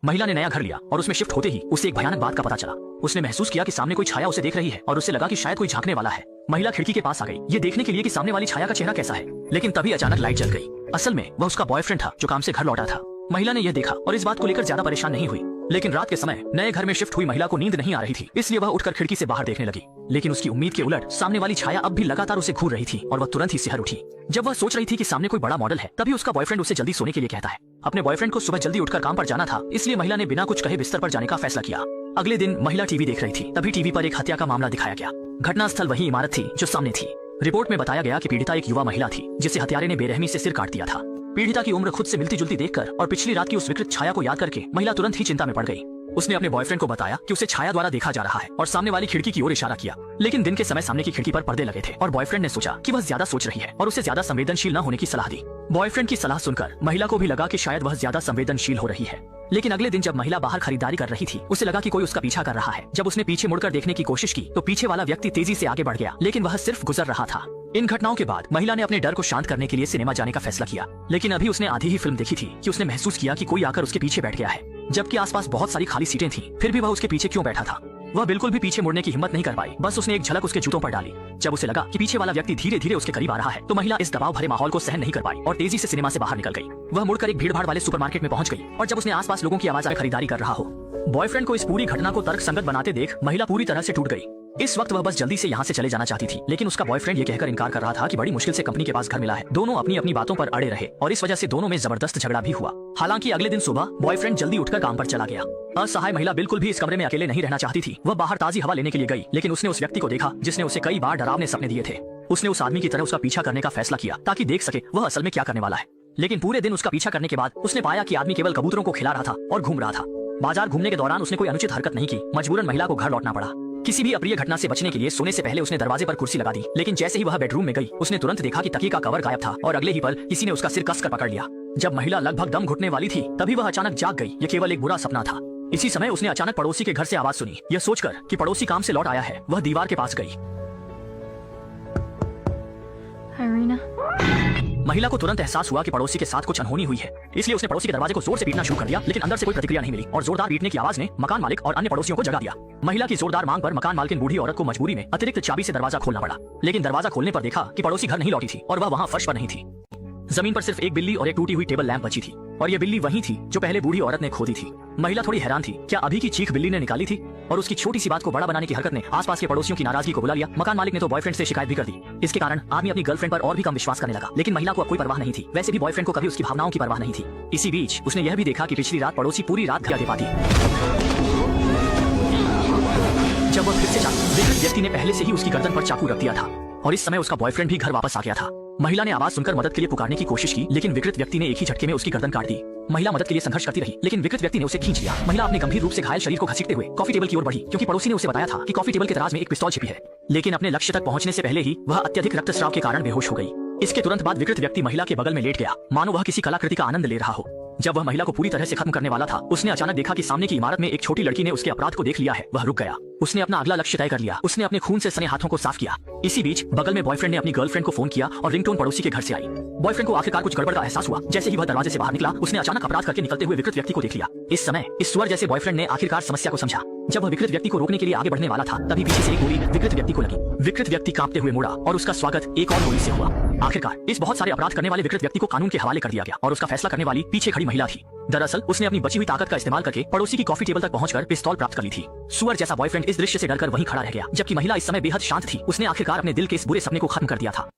महिला ने नया घर लिया और उसमें शिफ्ट होते ही उसे एक भयानक बात का पता चला। उसने महसूस किया कि सामने कोई छाया उसे देख रही है और उसे लगा कि शायद कोई झांकने वाला है। महिला खिड़की के पास आ गई, ये देखने के लिए कि सामने वाली छाया का चेहरा कैसा है, लेकिन तभी अचानक लाइट जल गई। असल में वह उसका बॉयफ्रेंड था जो काम से घर लौटा था। महिला ने यह देखा और इस बात को लेकर ज्यादा परेशान नहीं हुई, लेकिन रात के समय नए घर में शिफ्ट हुई महिला को नींद नहीं आ रही थी, इसलिए वह उठकर खिड़की से बाहर देखने लगी। लेकिन उसकी उम्मीद के उलट सामने वाली छाया अब भी लगातार उसे घूर रही थी और वह तुरंत ही सिहर उठी। जब वह सोच रही थी कि सामने कोई बड़ा मॉडल है, तभी उसका बॉयफ्रेंड उसे जल्दी सोने के लिए कहता है। अपने बॉयफ्रेंड को सुबह जल्दी उठकर काम पर जाना था, इसलिए महिला ने बिना कुछ कहे बिस्तर पर जाने का फैसला किया। अगले दिन महिला टीवी देख रही थी, तभी टीवी पर एक हत्या का मामला दिखाया गया। घटनास्थल वही इमारत थी जो सामने थी। रिपोर्ट में बताया गया कि पीड़िता एक युवा महिला थी जिसे हत्यारे ने बेरहमी से सिर काट दिया था। पीड़िता की उम्र खुद से मिलती जुलती देखकर और पिछली रात की उस विकृत छाया को याद करके महिला तुरंत ही चिंता में पड़ गई। उसने अपने बॉयफ्रेंड को बताया कि उसे छाया द्वारा देखा जा रहा है और सामने वाली खिड़की की ओर इशारा किया। लेकिन दिन के समय सामने की खिड़की पर पर्दे लगे थे और बॉयफ्रेंड ने सोचा कि वह ज्यादा सोच रही है और उसे ज्यादा संवेदनशील न होने की सलाह दी। बॉयफ्रेंड की सलाह सुनकर महिला को भी लगा कि शायद वह ज्यादा संवेदनशील हो रही है। लेकिन अगले दिन जब महिला बाहर खरीदारी कर रही थी, उसे लगा कि कोई उसका पीछा कर रहा है। जब उसने पीछे मुड़कर देखने की कोशिश की तो पीछे वाला व्यक्ति तेजी से आगे बढ़ गया, लेकिन वह सिर्फ गुजर रहा था। इन घटनाओं के बाद महिला ने अपने डर को शांत करने के लिए सिनेमा जाने का फैसला किया, लेकिन अभी उसने आधी ही फिल्म देखी थी कि उसने महसूस किया कि कोई आकर उसके पीछे बैठ गया है, जबकि आसपास बहुत सारी खाली सीटें थीं। फिर भी वह उसके पीछे क्यों बैठा था? वह बिल्कुल भी पीछे मुड़ने की हिम्मत नहीं कर पाई, बस उसने एक झलक उसके जूतों पर डाली। जब उसे लगा कि पीछे वाला व्यक्ति धीरे धीरे उसके करीब आ रहा है, तो महिला इस दबाव भरे माहौल को सहन नहीं कर पाई और तेजी से सिनेमा से बाहर निकल गई। वह मुड़कर एक भीड़भाड़ वाले सुपरमार्केट में पहुंच गई और जब उसने आसपास लोगों की आवाज में खरीदारी कर रहा हो, बॉयफ्रेंड को इस पूरी घटना को तर्कसंगत बनाते देख महिला पूरी तरह से टूट गई। इस वक्त वह बस जल्दी से यहाँ से चले जाना चाहती थी, लेकिन उसका बॉयफ्रेंड ये कहकर इनकार कर रहा था कि बड़ी मुश्किल से कंपनी के पास घर मिला है। दोनों अपनी अपनी बातों पर अड़े रहे और इस वजह से दोनों में जबरदस्त झगड़ा भी हुआ। हालांकि अगले दिन सुबह बॉयफ्रेंड जल्दी उठकर काम पर चला गया। असहाय महिला बिल्कुल भी इस कमरे में अकेले नहीं रहना चाहती थी। वह बाहर ताजी हवा लेने के लिए गई, लेकिन उसने उस व्यक्ति को देखा जिसने उसे कई बार डरावने सपने दिए थे। उसने उस आदमी की तरह उसका पीछा करने का फैसला किया ताकि देख सके वह असल में क्या करने वाला है। लेकिन पूरे दिन उसका पीछा करने के बाद उसने पाया कि आदमी केवल कबूतरों को खिला रहा था और घूम रहा था। बाजार घूमने के दौरान उसने कोई अनुचित हरकत नहीं की। मजबूरन महिला को घर लौटना पड़ा। किसी भी अप्रिय घटना से बचने के लिए सोने से पहले उसने दरवाजे पर कुर्सी लगा दी, लेकिन जैसे ही वह बेडरूम में गई, उसने तुरंत देखा कि तकिए का कवर गायब था और अगले ही पल किसी ने उसका सिर कसकर पकड़ लिया। जब महिला लगभग दम घुटने वाली थी, तभी वह अचानक जाग गई। यह केवल एक बुरा सपना था। इसी समय उसने अचानक पड़ोसी के घर से आवाज सुनी। यह सोचकर कि पड़ोसी काम से लौट आया है, वह दीवार के पास गई। महिला को तुरंत एहसास हुआ कि पड़ोसी के साथ कुछ अनहोनी हुई है, इसलिए उसने पड़ोसी के दरवाजे को जोर से पीटना शुरू कर दिया, लेकिन अंदर से कोई प्रतिक्रिया नहीं मिली और जोरदार पीटने की आवाज ने मकान मालिक और अन्य पड़ोसियों को जगा दिया। महिला की जोरदार मांग पर मकान मालकिन बूढ़ी औरत को मजबूरी में अतिरिक्त चाबी से दरवाजा खोलना पड़ा, लेकिन दरवाजा खोलने पर देखा कि पड़ोसी घर नहीं लौटी थी और वह वहाँ फर्श पर नहीं थी। जमीन पर सिर्फ एक बिल्ली और एक टूटी हुई टेबल लैंप बची थी और ये बिल्ली वही थी जो पहले बूढ़ी औरत ने खो दी थी। महिला थोड़ी हैरान थी, क्या अभी की चीख बिल्ली ने निकाली थी? और उसकी छोटी सी बात को बड़ा बनाने की हरकत ने आसपास के पड़ोसियों की नाराजगी को बुला लिया। मकान मालिक ने तो बॉयफ्रेंड से शिकायत भी कर दी। इसके कारण आदमी अपनी गर्लफ्रेंड पर और भी कम विश्वास करने लगा, लेकिन महिला को अब कोई परवाह नहीं थी। वैसे भी बॉयफ्रेंड को कभी उसकी भावनाओं की परवाह नहीं थी। इसी बीच उसने यह भी देखा कि पिछली रात पड़ोसी पूरी रात घर पाती। जब वह फिर से विकृत व्यक्ति ने पहले से ही उसकी गर्दन पर चाकू रख दिया था और इस समय उसका बॉयफ्रेंड भी घर वापस आ गया था। महिला ने आवाज सुनकर मदद के लिए पुकारने की कोशिश की, लेकिन विकृत व्यक्ति ने एक ही झटके में उसकी गर्दन काट दी। महिला मदद के लिए संघर्ष करती रही, लेकिन विकृत व्यक्ति ने उसे खींच लिया। महिला अपने गंभीर रूप से घायल शरीर को घसीटते हुए कॉफी टेबल की ओर बढ़ी, क्योंकि पड़ोसी ने उसे बताया था कि कॉफी टेबल के दराज में एक पिस्तौल छिपी है। लेकिन अपने लक्ष्य तक पहुंचने से पहले ही वह अत्यधिक रक्तस्राव के कारण बेहोश हो गई। इसके तुरंत बाद विकृत व्यक्ति महिला के बगल में लेट गया, मानो वह किसी कलाकृति का आनंद ले रहा हो। जब वह महिला को पूरी तरह से खत्म करने वाला था, उसने अचानक देखा कि सामने की इमारत में एक छोटी लड़की ने उसके अपराध को देख लिया है। वह रुक गया। उसने अपना अगला लक्ष्य तय कर लिया। उसने अपने खून से सने हाथों को साफ किया। इसी बीच बगल में बॉयफ्रेंड ने अपनी गर्लफ्रेंड को फोन किया और रिंगटोन पड़ोसी के घर से आई। बॉयफ्रेंड को आखिरकार कुछ गड़बड़ का एहसास हुआ। जैसे ही वह दरवाजे से बाहर निकला, उसने अचानक अपराध करके निकलते हुए विकृत व्यक्ति को देख लिया। इस समय इस सुअर जैसे बॉयफ्रेंड ने आखिरकार समस्या को समझा। जब वह विकृत व्यक्ति को रोकने के लिए आगे बढ़ने वाला था, तभी पीछे से एक गोली विकृत व्यक्ति को लगी। विकृत व्यक्ति कांपते हुए मुड़ा और उसका स्वागत एक और गोली से हुआ। आखिरकार इस बहुत सारे अपराध करने वाले विकृत व्यक्ति को कानून के हवाले कर दिया गया और उसका फैसला करने वाली पीछे खड़ी महिला थी। दरअसल उसने अपनी बची हुई ताकत का इस्तेमाल करके पड़ोसी की कॉफी टेबल तक पहुंचकर पिस्तौल प्राप्त कर ली थी। सुअर जैसा बॉयफ्रेंड इस दृश्य से डरकर वहीं खड़ा रह गया, जबकि महिला इस समय बेहद शांत थी। उसने आखिरकार अपने दिल के इस बुरे सपने को खत्म कर दिया था।